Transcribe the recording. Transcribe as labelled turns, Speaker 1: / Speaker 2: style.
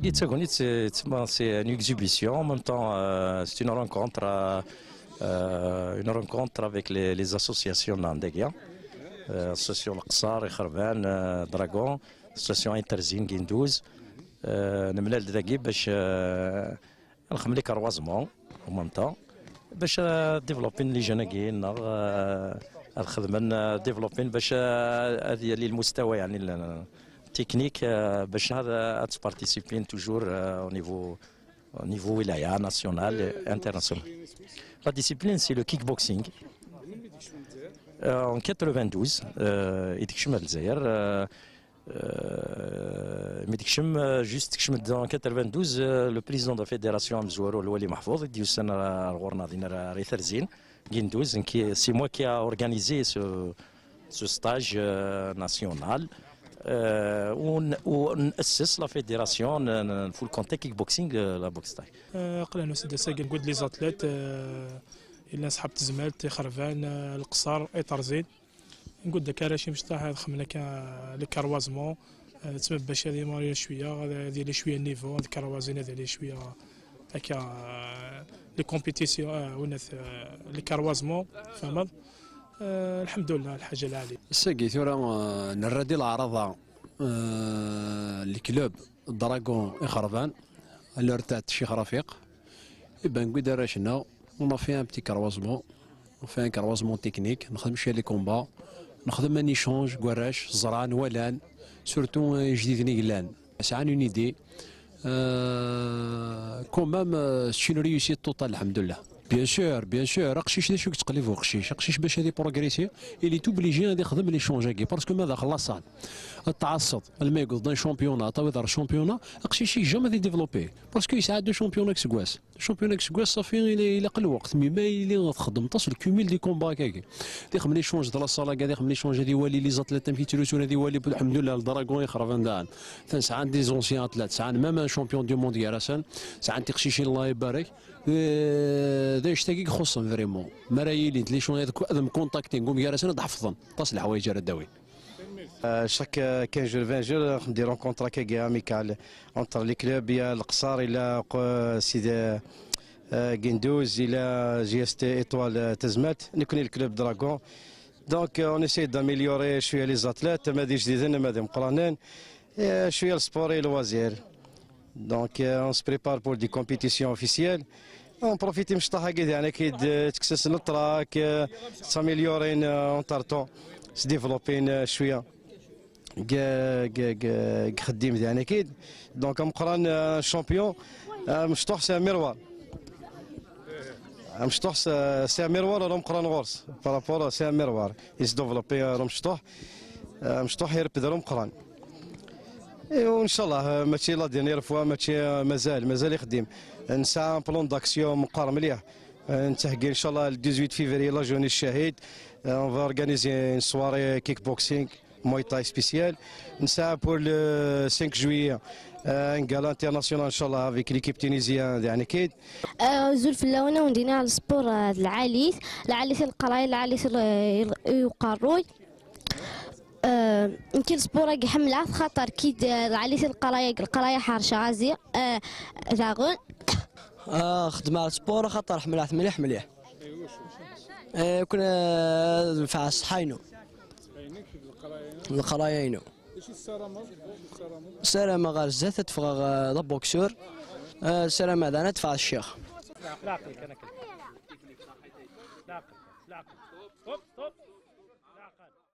Speaker 1: c'est une exhibition, en même temps c'est une rencontre avec les associations nandagia, association Al-Qsar, Kharvan, Dragon, association Interzine, Guindouz. نملال داكي باش نخدم لي كروازمون او ميم طون باش ديفلوبين لي جناكين الخدمه ديفلوبين باش هذه للمستوى يعني التكنيك باش هذا تبارتيسيبين توجور au niveau ولايه ناسيونال انترناسيونال. La discipline c'est le kickboxing. En 92 يتكشم الجزائر juste en 92 le président de la fédération Mzouaro Louali Mahfouz dit c'est moi qui a organisé ce stage national ونأسس لا فيديراسيون في الكونتيك كيك بوكسينغ لا بوكس تاي
Speaker 2: قلنا سيدي ساكن نقول لي زاتليت إلا صحاب تزمالت خرفان القصار إطرزين نقول داك راشي مشطاح خمنا لي كروازمون تسمى باش هذه ماريا شويه هذه لي شويه النيفو هذ الكروازين هذه لي شويه هكا لي كومبيتيسيون وناث لي كروازمون فهمت. الحمد لله الحاجه العاليه
Speaker 3: الساقي ثورا نردي العرضه الكلوب دراغون خرفان اللي رتات الشيخ رفيق يبان نقول راشنا وما فيها بتي كروازمون وفيها كروازمون تكنيك نخدم شويه لي كومبا نخدم اني شونج كواراش زران ولان سورتو جديد نيلان ساعه اون ايدي كومام سي اون ريوسيت توتال الحمد لله. بيان سور قشيش شو تقلبو قشيش باش هادي بروغريسي اللي توبليجي غادي يخدم لي شونجاكي باسكو ماذا خلاصان التعصب الميغو دان شامبيونا طويل شامبيونا قشيش جامي دي ديفلوبي باسكو يساعد دو شامبيونا كسكواس صافي الى قل وقت مي ما اللي تخدم تصل كوميل دي كومبا كاكي تخدم لي شونج دلا الصاله كاع تخدم لي شونج هادي والي لي زاتليت في تيروسون هادي والي الحمد لله الدراغون يخرفان دان ساعات دي زونسيان اتلات ساعات ميم شامبيون دو موند يراسان ساعات تقشيش الله يبارك داش تاكي خصهم فريمون مرايلين لي شون هذوك كونتاكتين قوم يراسنا تحفظن تصل الحوايج الداوي.
Speaker 4: chaque 15 jours 20 jours des rencontres amicales entre les clubs il y a القصار الى سيدي غندوز الى جي اس تي ايطوال تزمات نكون الكلوب دراغون دونك اون اسي داميليوري شويه لي زاتليت مادي جديدين مادي مقرانين شويه السبور لوازير دونك اون سي بريبار بور دي كومبيتيسيون اوفيسيال اون بروفيتي من الشطاحه كي يعني اكيد تكسس التراك تاميليورين اون طارتون se développer شويه خديم يعني اكيد دونك مقران شامبيون مشطوح سي مروار مشطوح سي مروار ولا مقران غورس بارابور سي مروار يس ديفلوبي مشطوح يربد مقران وان شاء الله ماشي لا دينير فوا ماشي مازال يخدم نسعى بلون داكسيون مقار مليح نتحقي ان شاء الله 18 فيفري لا جوني الشهيد on va organiser une soirée kickboxing Muay Thai spéciale نسعى pour le 5 juillet un gala international ان شاء الله avec l'équipe tunisienne يعني اكيد
Speaker 5: زول في اللونه وندينا على السبور العاليث القرايه العاليث يقروي يمكن سبورة حملة خاطر كيد العاليث القرايه حارشه غازيه ذاغون
Speaker 6: خدمة على السبورة خاطر حملات مليح كنا فاس حينو القرايينو السلامة غير زات تفغ لا بوكسور السلامة هذا انا تفع الشيخ.